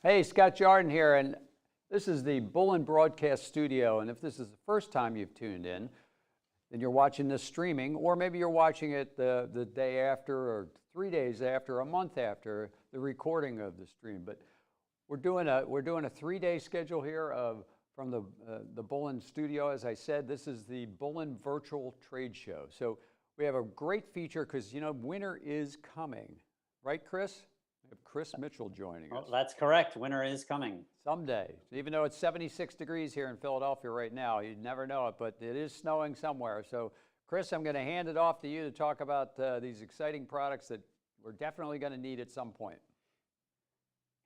Hey, Scott Jordan here, and this is the Bullen Broadcast Studio. And if this is the first time you've tuned in, then you're watching this streaming, or maybe you're watching it the day after, or 3 days after, a month after the recording of the stream. But we're doing a 3-day schedule here from the Bullen Studio. As I said, this is the Bullen Virtual Trade Show. So we have a great feature because winter is coming, right, Chris? We have Chris Mitchell joining us. Well, that's correct. Winter is coming. Someday. Even though it's 76 degrees here in Philadelphia right now, you'd never know it, but it is snowing somewhere. So, Chris, I'm going to hand it off to you to talk about these exciting products that we're definitely going to need at some point.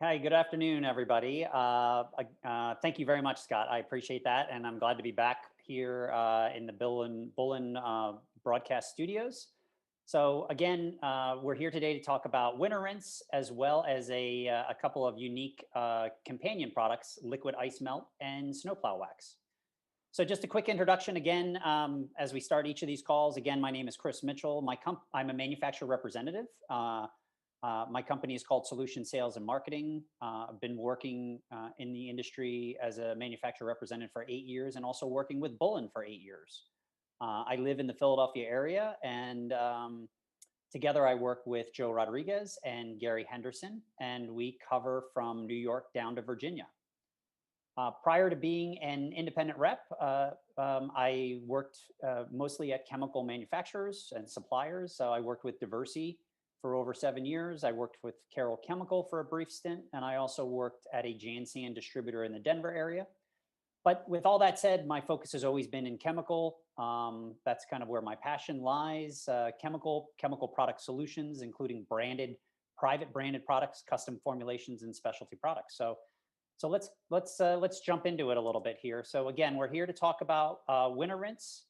Hi, good afternoon, everybody. Thank you very much, Scott. I appreciate that, and I'm glad to be back here in the Bullen broadcast studios. So again, we're here today to talk about Winterinse, as well as a couple of unique companion products, liquid ice melt and snowplow wax. So just a quick introduction again, as we start each of these calls. Again, my name is Chris Mitchell. I'm a manufacturer representative. My company is called Solution Sales and Marketing. I've been working in the industry as a manufacturer representative for 8 years, and also working with Bullen for 8 years. I live in the Philadelphia area, and together I work with Joe Rodriguez and Gary Henderson, and we cover from New York down to Virginia. Prior to being an independent rep, I worked mostly at chemical manufacturers and suppliers. So I worked with Diversey for over 7 years. I worked with Carroll Chemical for a brief stint, and I also worked at a Janssen distributor in the Denver area. But with all that said, my focus has always been in chemical. That's kind of where my passion lies. Chemical product solutions, including private branded products, custom formulations, and specialty products. So let's jump into it a little bit here. So again, we're here to talk about Winterinse,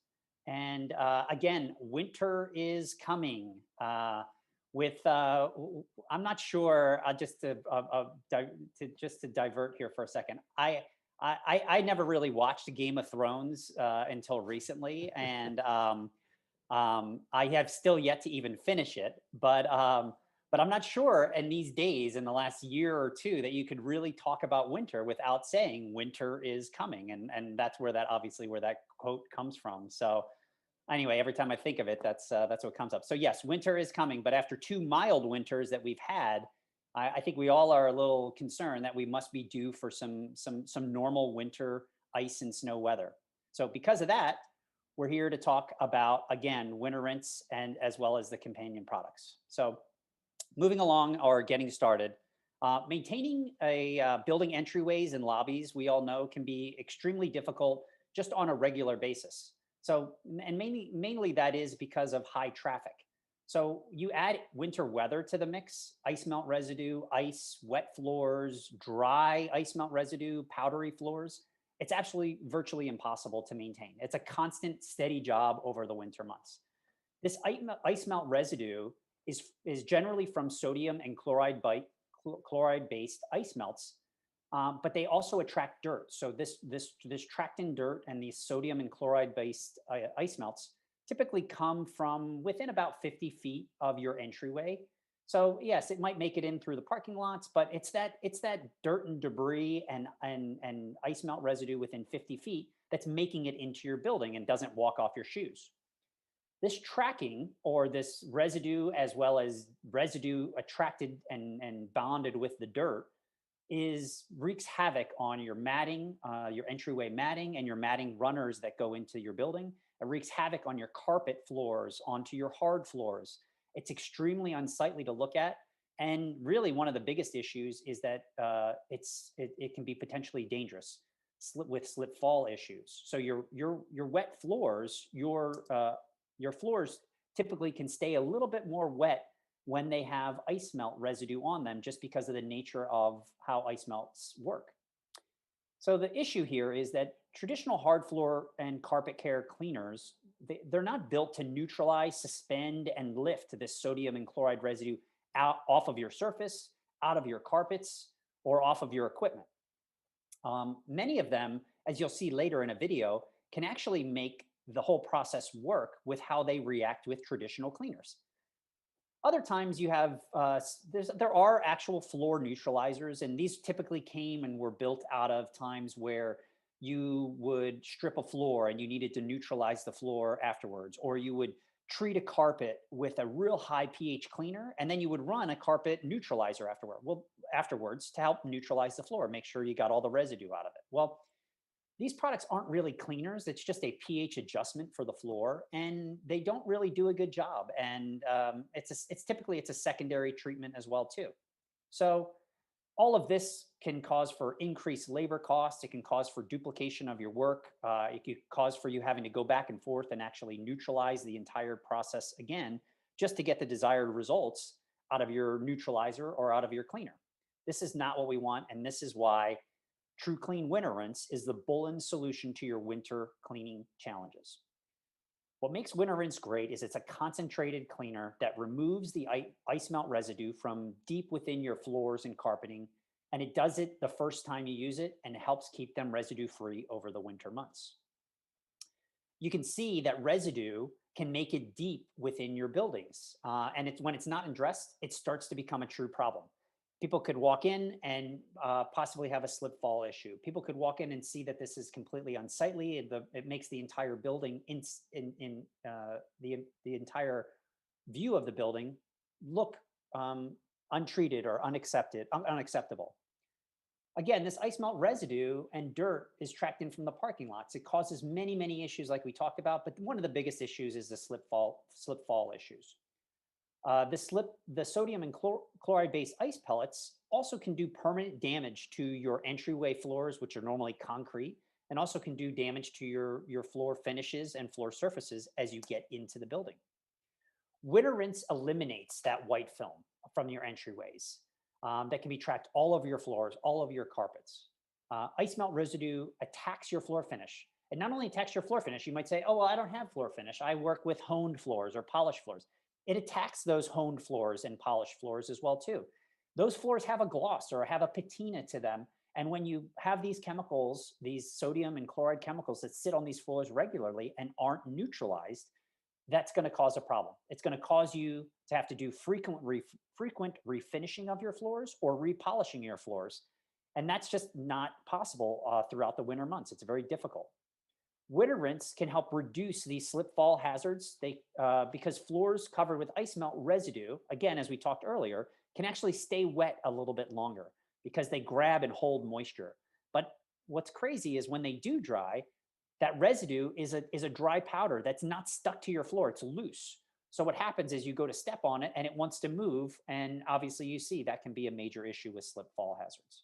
and again, winter is coming. I'm not sure. Just to divert here for a second, I never really watched Game of Thrones until recently, and I have still yet to even finish it. But I'm not sure in these days, in the last year or two, that you could really talk about winter without saying winter is coming, and that's where that quote comes from. So anyway, every time I think of it, that's what comes up. So yes, winter is coming, but after 2 mild winters that we've had, I think we all are a little concerned that we must be due for some normal winter ice and snow weather. So because of that, we're here to talk about, again, Winterinse, and as well as the companion products. So moving along or getting started, maintaining building entryways and lobbies, we all know, can be extremely difficult just on a regular basis. So, and mainly that is because of high traffic. So you add winter weather to the mix: ice melt residue, ice, wet floors, dry ice melt residue, powdery floors. It's actually virtually impossible to maintain. It's a constant, steady job over the winter months. This ice melt residue is generally from sodium and chloride-based ice melts, but they also attract dirt. So this tracked in dirt and these sodium and chloride-based ice melts typically come from within about 50 feet of your entryway. So yes, it might make it in through the parking lots, but it's that dirt and debris and ice melt residue within 50 feet that's making it into your building and doesn't walk off your shoes. This tracking, or this residue, as well as residue attracted and bonded with the dirt, wreaks havoc on your matting, your entryway matting, and your matting runners that go into your building. It wreaks havoc on your carpet floors, onto your hard floors. It's extremely unsightly to look at. And really, one of the biggest issues is that it can be potentially dangerous with slip fall issues. So your wet floors, your floors typically can stay a little bit more wet when they have ice melt residue on them, just because of the nature of how ice melts work. So the issue here is that traditional hard floor and carpet care cleaners, they're not built to neutralize, suspend, and lift this sodium and chloride residue off of your surface, out of your carpets, or off of your equipment. Many of them, as you'll see later in a video, can actually make the whole process work with how they react with traditional cleaners. Other times you have, there are actual floor neutralizers, and these typically came and were built out of times where you would strip a floor and you needed to neutralize the floor afterwards, or you would treat a carpet with a real high pH cleaner, and then you would run a carpet neutralizer afterwards to help neutralize the floor, make sure you got all the residue out of it. Well, these products aren't really cleaners. It's just a pH adjustment for the floor, and they don't really do a good job. And it's typically it's a secondary treatment as well too. So all of this can cause for increased labor costs. It can cause for duplication of your work. It could cause for you having to go back and forth and actually neutralize the entire process again, just to get the desired results out of your neutralizer or out of your cleaner. This is not what we want, and this is why Truekleen Winterinse is the Bullen solution to your winter cleaning challenges. What makes Winterinse great is it's a concentrated cleaner that removes the ice melt residue from deep within your floors and carpeting, and it does it the first time you use it and helps keep them residue free over the winter months. You can see that residue can make it deep within your buildings, and when it's not addressed, it starts to become a true problem. People could walk in and possibly have a slip fall issue. People could walk in and see that this is completely unsightly. It makes the entire building the entire view of the building look untreated or unacceptable. Again, this ice melt residue and dirt is tracked in from the parking lots. It causes many issues like we talked about, but one of the biggest issues is the slip fall issues. The sodium and chloride-based ice pellets also can do permanent damage to your entryway floors, which are normally concrete, and also can do damage to your floor finishes and floor surfaces as you get into the building. Winterinse eliminates that white film from your entryways that can be tracked all over your floors, all over your carpets. Ice melt residue attacks your floor finish. It not only attacks your floor finish, you might say, oh, well, I don't have floor finish. I work with honed floors or polished floors. It attacks those honed floors and polished floors as well too. Those floors have a gloss or have a patina to them. And when you have these chemicals, these sodium and chloride chemicals that sit on these floors regularly and aren't neutralized, that's going to cause a problem. It's going to cause you to have to do frequent refinishing of your floors or repolishing your floors. And that's just not possible throughout the winter months. It's very difficult. Winterinse can help reduce these slip fall hazards because floors covered with ice melt residue, again, as we talked earlier, can actually stay wet a little bit longer because they grab and hold moisture. But what's crazy is when they do dry, that residue is a dry powder that's not stuck to your floor. It's loose. So what happens is you go to step on it and it wants to move. And obviously you see that can be a major issue with slip fall hazards.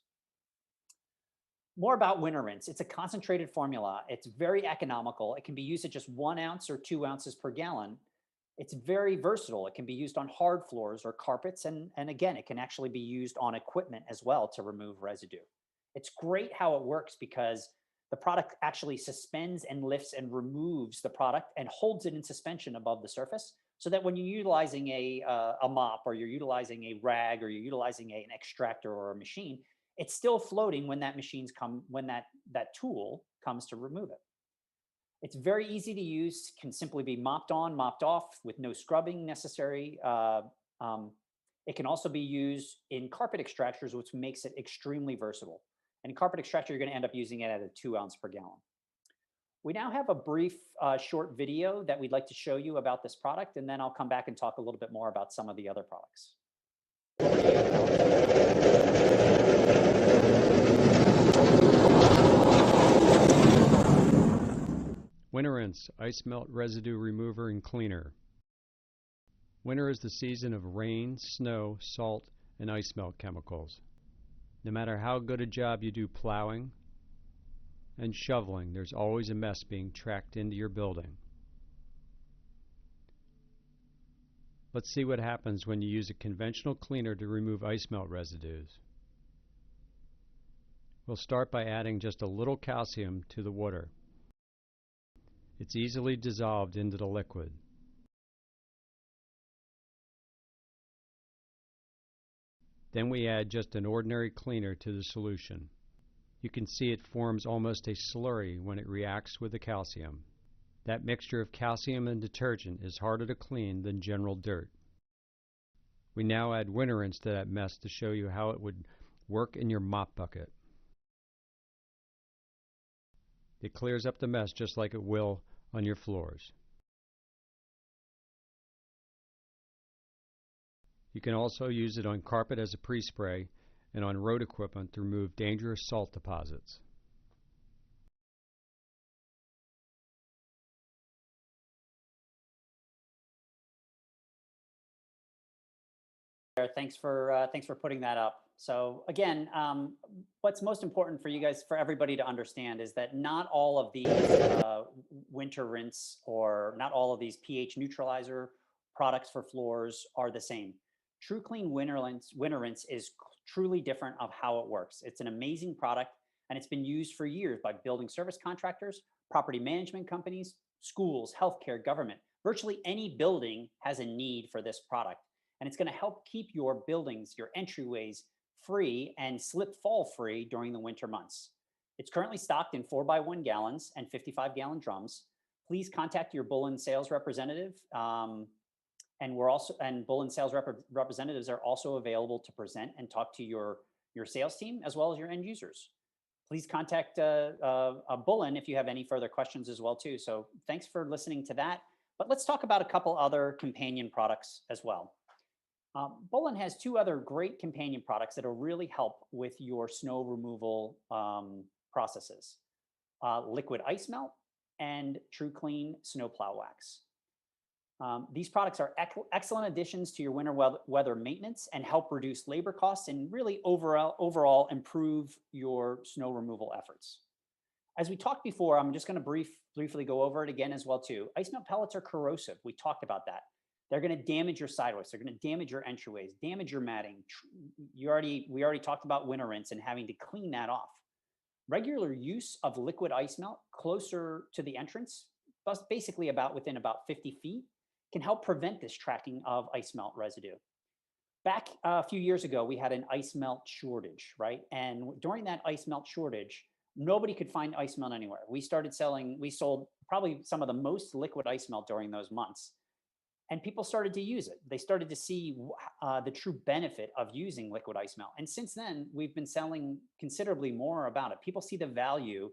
More about Winterinse. It's a concentrated formula. It's very economical. It can be used at just 1 ounce or 2 ounces per gallon. It's very versatile. It can be used on hard floors or carpets. And again, it can actually be used on equipment as well to remove residue. It's great how it works because the product actually suspends and lifts and removes the product and holds it in suspension above the surface so that when you're utilizing a mop or you're utilizing a rag or you're utilizing an extractor or a machine, it's still floating when that tool comes to remove it. It's very easy to use, can simply be mopped on, mopped off with no scrubbing necessary. It can also be used in carpet extractors, which makes it extremely versatile. And in carpet extractor, you're going to end up using it at a 2 ounce per gallon. We now have a brief short video that we'd like to show you about this product, and then I'll come back and talk a little bit more about some of the other products. Winterinse Ice Melt Residue Remover and Cleaner. Winter is the season of rain, snow, salt, and ice melt chemicals. No matter how good a job you do plowing and shoveling, there's always a mess being tracked into your building. Let's see what happens when you use a conventional cleaner to remove ice melt residues. We'll start by adding just a little calcium to the water. It's easily dissolved into the liquid. Then we add just an ordinary cleaner to the solution. You can see it forms almost a slurry when it reacts with the calcium. That mixture of calcium and detergent is harder to clean than general dirt. We now add Winterinse to that mess to show you how it would work in your mop bucket. It clears up the mess just like it will on your floors. You can also use it on carpet as a pre-spray and on road equipment to remove dangerous salt deposits. Thanks for putting that up. So again, what's most important for you guys, for everybody to understand, is that not all of these Winterinse or not all of these pH neutralizer products for floors are the same. Truekleen Winterinse is truly different of how it works. It's an amazing product, and it's been used for years by building service contractors, property management companies, schools, healthcare, government. Virtually any building has a need for this product. And it's going to help keep your buildings, your entryways free and slip fall free during the winter months. It's currently stocked in 4x1 gallons and 55-gallon drums. Please contact your Bullen sales representative. And Bullen sales representatives are also available to present and talk to your sales team as well as your end users. Please contact Bullen if you have any further questions as well too. So thanks for listening to that. But let's talk about a couple other companion products as well. Bullen has two other great companion products that'll really help with your snow removal processes. Liquid ice melt and Truekleen snowplow wax. These products are excellent additions to your winter weather maintenance and help reduce labor costs and really overall improve your snow removal efforts. As we talked before, I'm just going to briefly go over it again as well too. Ice melt pellets are corrosive. We talked about that. They're going to damage your sidewalks. They're going to damage your entryways, damage your matting. We already talked about Winterinse and having to clean that off. Regular use of liquid ice melt closer to the entrance, basically within about 50 feet, can help prevent this tracking of ice melt residue. Back a few years ago, we had an ice melt shortage, right? And during that ice melt shortage, nobody could find ice melt anywhere. We sold probably some of the most liquid ice melt during those months. And people started to use it. They started to see the true benefit of using liquid ice melt. And since then, we've been selling considerably more about it. People see the value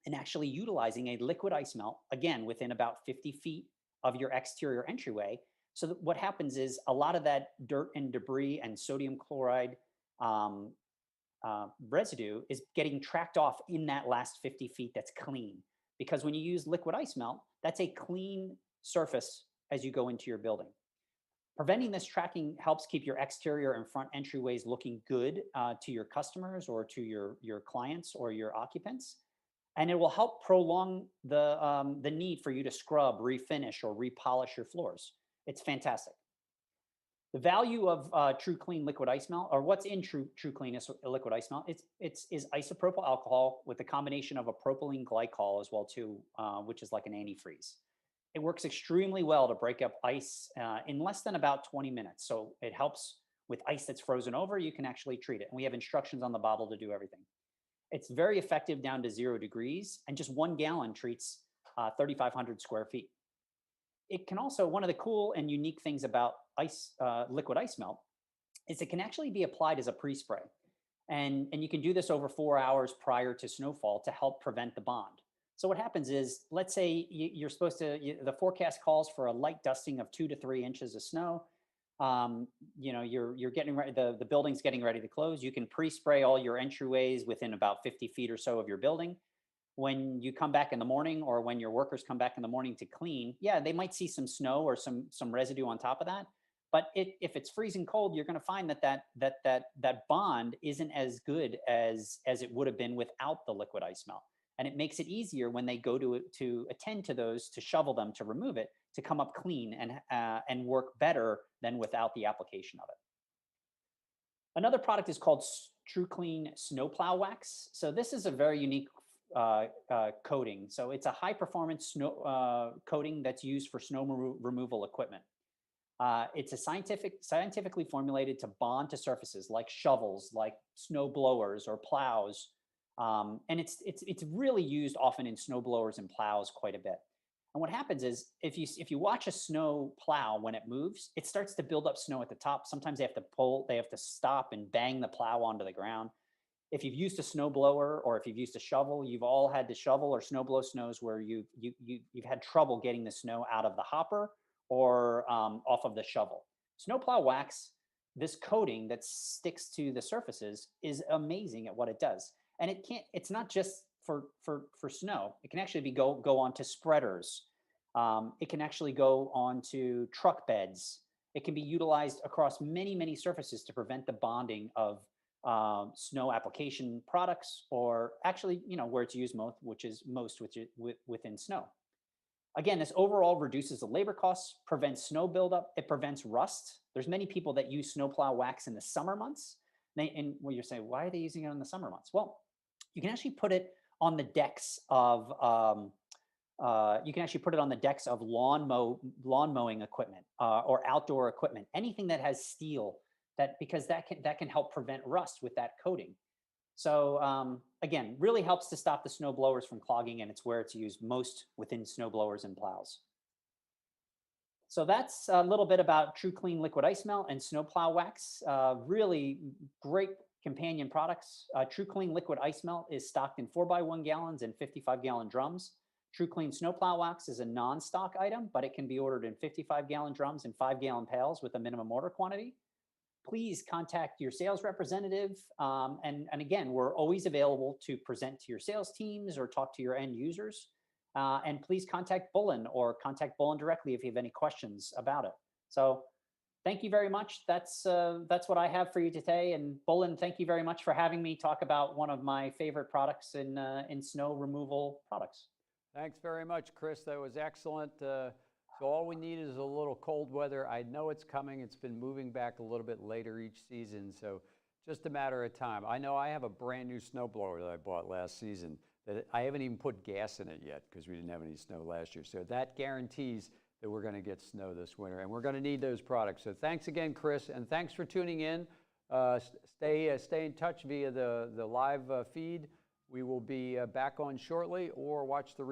in actually utilizing a liquid ice melt, again, within about 50 feet of your exterior entryway. So that what happens is a lot of that dirt and debris and sodium chloride residue is getting tracked off in that last 50 feet that's clean. Because when you use liquid ice melt, that's a clean surface as you go into your building. Preventing this tracking helps keep your exterior and front entryways looking good to your customers or to your clients or your occupants. And it will help prolong the need for you to scrub, refinish, or repolish your floors. It's fantastic. The value of Truekleen liquid ice melt, or what's in Truekleen liquid ice melt, is isopropyl alcohol with a combination of a propylene glycol as well too, which is like an antifreeze. It works extremely well to break up ice in less than about 20 minutes. So it helps with ice that's frozen over. You can actually treat it. And we have instructions on the bottle to do everything. It's very effective down to 0 degrees, and just 1 gallon treats 3,500 square feet. It can also, one of the cool and unique things about liquid ice melt is it can actually be applied as a pre-spray. And you can do this over 4 hours prior to snowfall to help prevent the bond. So what happens is, let's say you're supposed to, the forecast calls for a light dusting of 2 to 3 inches of snow. You're getting ready, the building's getting ready to close. You can pre-spray all your entryways within about 50 feet or so of your building. When you come back in the morning, or when your workers come back in the morning to clean, yeah, they might see some snow or some residue on top of that. But if it's freezing cold, you're going to find that bond isn't as good as it would have been without the liquid ice melt. And it makes it easier when they go to attend to those, to shovel them, to remove it, to come up clean and work better than without the application of it. Another product is called Truekleen snowplow wax. So this is a very unique coating. So it's a high performance snow coating that's used for snow removal equipment. It's a scientifically formulated to bond to surfaces like shovels, like snow blowers or plows. And it's really used often in snow blowers and plows quite a bit. And what happens is if you watch a snow plow when it moves, it starts to build up snow at the top. Sometimes they have to stop and bang the plow onto the ground. If you've used a snow blower or if you've used a shovel, you've all had to shovel or snow blow snows where you've had trouble getting the snow out of the hopper or off of the shovel. Snowplow wax, this coating that sticks to the surfaces, is amazing at what it does. And it's not just for snow. It can actually go onto spreaders. It can actually go onto truck beds. It can be utilized across many surfaces to prevent the bonding of snow application products, or actually, where it's used most, which is within snow. Again, this overall reduces the labor costs, prevents snow buildup, it prevents rust. There's many people that use snowplow wax in the summer months. And you're saying, why are they using it in the summer months? Well, you can actually put it on the decks of lawn mowing equipment or outdoor equipment, anything that has steel, because that can help prevent rust with that coating. So again, really helps to stop the snow blowers from clogging, and it's where it's used most within snow blowers and plows. So that's a little bit about Truekleen liquid ice melt and snowplow wax. Really great companion products. Truekleen liquid ice melt is stocked in 4x1 gallons and 55-gallon drums. Truekleen snowplow wax is a non-stock item, but it can be ordered in 55-gallon drums and 5-gallon pails with a minimum order quantity. Please contact your sales representative. And again, we're always available to present to your sales teams or talk to your end users. And please contact Bullen or contact Bullen directly if you have any questions about it. So thank you very much. That's what I have for you today. And Bullen, thank you very much for having me talk about one of my favorite products in snow removal products. Thanks very much, Chris. That was excellent. So all we need is a little cold weather. I know it's coming. It's been moving back a little bit later each season, so just a matter of time. I know I have a brand new snowblower that I bought last season that I haven't even put gas in it yet because we didn't have any snow last year. So that guarantees that we're going to get snow this winter, and we're going to need those products. So thanks again, Chris, and thanks for tuning in. Stay in touch via the live feed. We will be back on shortly, or watch the